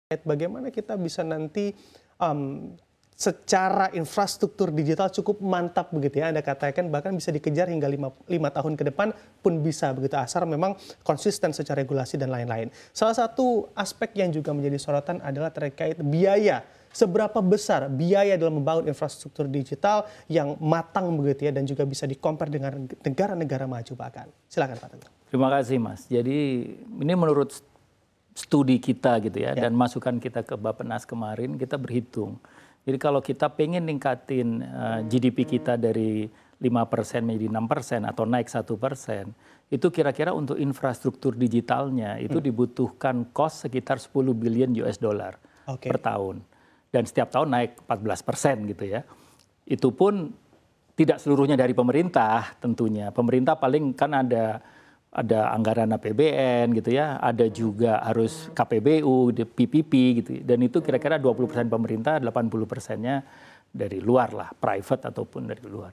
Bagaimana kita bisa nanti secara infrastruktur digital cukup mantap begitu ya, Anda katakan bahkan bisa dikejar hingga 5 tahun ke depan pun bisa begitu, asal memang konsisten secara regulasi dan lain-lain. Salah satu aspek yang juga menjadi sorotan adalah terkait biaya. Seberapa besar biaya dalam membangun infrastruktur digital yang matang begitu ya, dan juga bisa di-compare dengan negara-negara maju bahkan. Silakan Pak Teguh. Terima kasih Mas. Jadi ini menurut studi kita gitu ya, dan masukan kita ke Bappenas kemarin, kita berhitung. Jadi kalau kita pengen ningkatin GDP kita dari 5% menjadi 6% atau naik 1%, itu kira-kira untuk infrastruktur digitalnya itu dibutuhkan cost sekitar 10 billion US dollar per tahun. Dan setiap tahun naik 14% gitu ya. Itu pun tidak seluruhnya dari pemerintah tentunya. Pemerintah paling kan ada anggaran APBN gitu ya, ada juga harus KPBU, PPP gitu. Dan itu kira-kira 20% pemerintah, 80%-nya dari luar lah, private ataupun dari luar.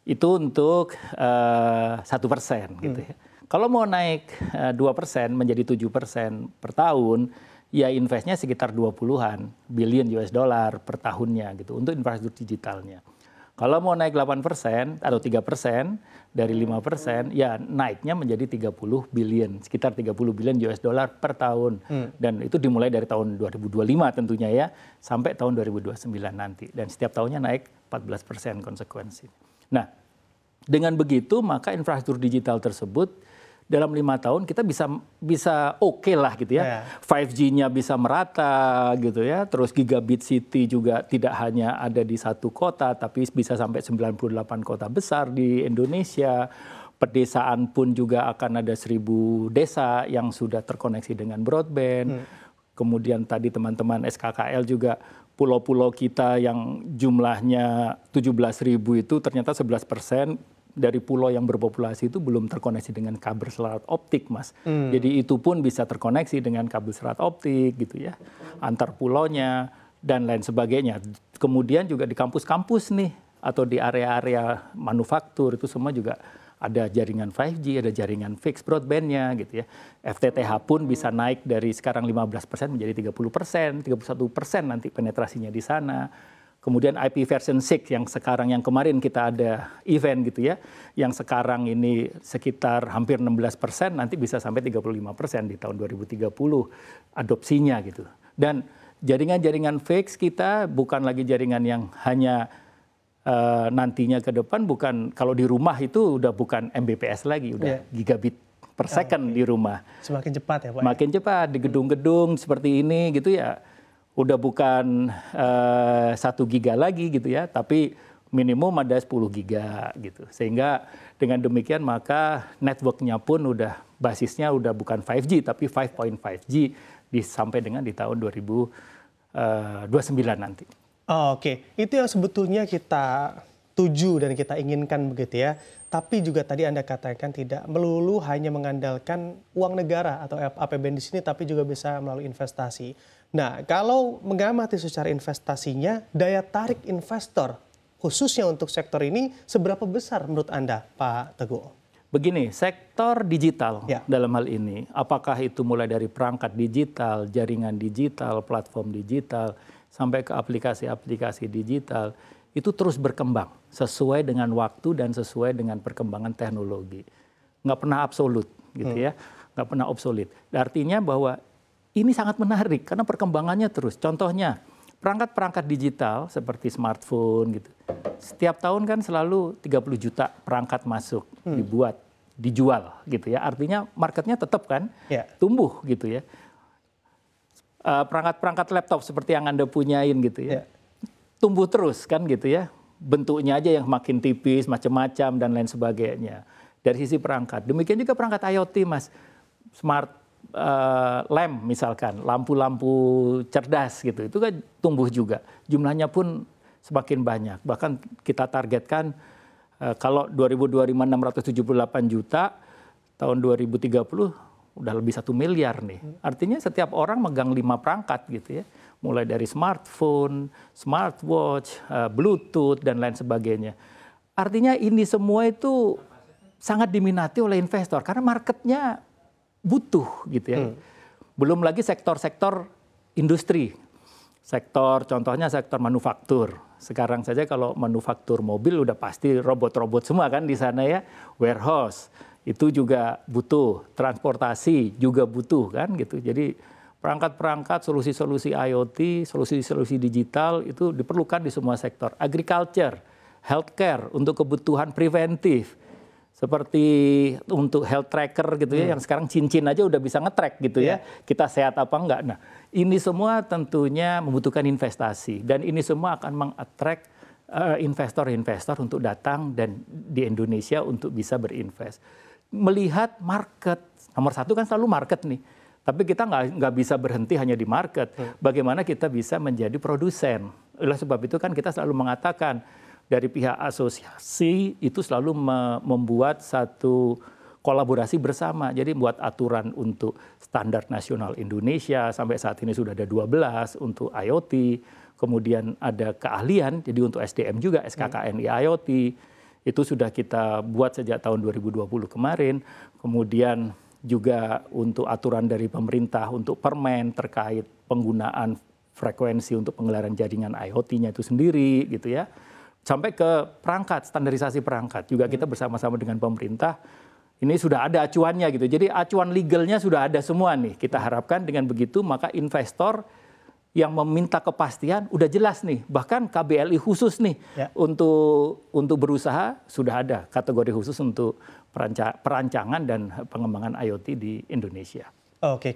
Itu untuk 1% gitu ya. Kalau mau naik 2% menjadi 7% per tahun, ya investnya sekitar 20-an billion US dollar per tahunnya gitu untuk infrastruktur digitalnya. Kalau mau naik 8% atau 3% dari 5%, ya naiknya menjadi 30 billion, sekitar 30 billion US dollar per tahun. Dan itu dimulai dari tahun 2025 tentunya ya, sampai tahun 2029 nanti. Dan setiap tahunnya naik 14% konsekuensi. Nah, dengan begitu maka infrastruktur digital tersebut dalam 5 tahun kita bisa oke lah gitu ya. 5G-nya bisa merata gitu ya. Terus Gigabit City juga tidak hanya ada di satu kota, tapi bisa sampai 98 kota besar di Indonesia. Pedesaan pun juga akan ada 1000 desa yang sudah terkoneksi dengan broadband. Kemudian tadi teman-teman SKKL juga pulau-pulau kita yang jumlahnya 17.000 itu ternyata 11% dari pulau yang berpopulasi itu belum terkoneksi dengan kabel serat optik, Mas. Jadi itu pun bisa terkoneksi dengan kabel serat optik gitu ya, antar pulaunya dan lain sebagainya. Kemudian juga di kampus-kampus nih atau di area-area manufaktur itu semua juga ada jaringan 5G, ada jaringan fixed broadband-nya gitu ya. FTTH pun bisa naik dari sekarang 15% menjadi 30%, 31% nanti penetrasinya di sana. Kemudian IP version 6 yang kemarin kita ada event gitu ya, yang sekarang ini sekitar hampir 16%, nanti bisa sampai 35% di tahun 2030 adopsinya gitu. Dan jaringan-jaringan fix kita bukan lagi jaringan yang hanya nantinya ke depan, bukan kalau di rumah itu udah bukan Mbps lagi, udah gigabit per second di rumah. Semakin cepat ya Pak? Makin cepat, di gedung-gedung seperti ini gitu ya. Udah bukan 1 giga lagi gitu ya, tapi minimum ada 10 giga gitu. Sehingga dengan demikian maka networknya pun udah basisnya udah bukan 5G tapi 5.5G sampai dengan di tahun 2029 nanti. Oke, itu yang sebetulnya kita tuju dan kita inginkan begitu ya. Tapi juga tadi Anda katakan tidak melulu hanya mengandalkan uang negara atau APBN di sini, tapi juga bisa melalui investasi. Nah, kalau mengamati secara investasinya, daya tarik investor khususnya untuk sektor ini seberapa besar menurut Anda, Pak Teguh? Begini, sektor digital dalam hal ini, apakah itu mulai dari perangkat digital, jaringan digital, platform digital, sampai ke aplikasi-aplikasi digital, itu terus berkembang sesuai dengan waktu dan sesuai dengan perkembangan teknologi. Nggak pernah absolut gitu ya, nggak pernah obsolet. Artinya bahwa ini sangat menarik karena perkembangannya terus. Contohnya, perangkat-perangkat digital seperti smartphone gitu. Setiap tahun kan selalu 30 juta perangkat masuk, dijual gitu ya. Artinya marketnya tetap kan tumbuh gitu ya. Perangkat-perangkat laptop seperti yang Anda punyain gitu ya. Tumbuh terus kan gitu ya. Bentuknya aja yang makin tipis, macam-macam dan lain sebagainya. Dari sisi perangkat. Demikian juga perangkat IoT, Mas. Smart lamp misalkan, lampu-lampu cerdas gitu, itu kan tumbuh juga. Jumlahnya pun semakin banyak. Bahkan kita targetkan kalau 2025 678 juta, tahun 2030 udah lebih 1 miliar nih. Artinya setiap orang megang 5 perangkat gitu ya. Mulai dari smartphone, smartwatch, Bluetooth dan lain sebagainya. Artinya ini semua itu sangat diminati oleh investor karena marketnya butuh gitu ya. Belum lagi sektor-sektor industri. Contohnya sektor manufaktur. Sekarang saja kalau manufaktur mobil udah pasti robot-robot semua kan di sana ya. Warehouse itu juga butuh, transportasi juga butuh kan gitu. Jadi perangkat-perangkat, solusi-solusi IoT, solusi-solusi digital itu diperlukan di semua sektor. Agriculture, healthcare untuk kebutuhan preventif. Seperti untuk health tracker gitu ya, yang sekarang cincin aja udah bisa nge-track gitu ya, kita sehat apa enggak. Nah, ini semua tentunya membutuhkan investasi dan ini semua akan meng-attract investor-investor untuk datang dan di Indonesia untuk bisa berinvest. Melihat market, nomor satu kan selalu market nih, tapi kita nggak bisa berhenti hanya di market. Bagaimana kita bisa menjadi produsen? Oleh sebab itu kan kita selalu mengatakan, dari pihak asosiasi itu selalu membuat satu kolaborasi bersama. Jadi buat aturan untuk standar nasional Indonesia, sampai saat ini sudah ada 12 untuk IoT. Kemudian ada keahlian, jadi untuk SDM juga, SKKNI IoT. Itu sudah kita buat sejak tahun 2020 kemarin. Kemudian juga untuk aturan dari pemerintah untuk permen terkait penggunaan frekuensi untuk penggelaran jaringan IoT-nya itu sendiri gitu ya. Sampai ke perangkat, standarisasi perangkat. Juga kita bersama-sama dengan pemerintah, ini sudah ada acuannya gitu. Jadi acuan legalnya sudah ada semua nih. Kita harapkan dengan begitu maka investor yang meminta kepastian udah jelas nih. Bahkan KBLI khusus nih untuk berusaha sudah ada kategori khusus untuk perancangan dan pengembangan IoT di Indonesia. Oke.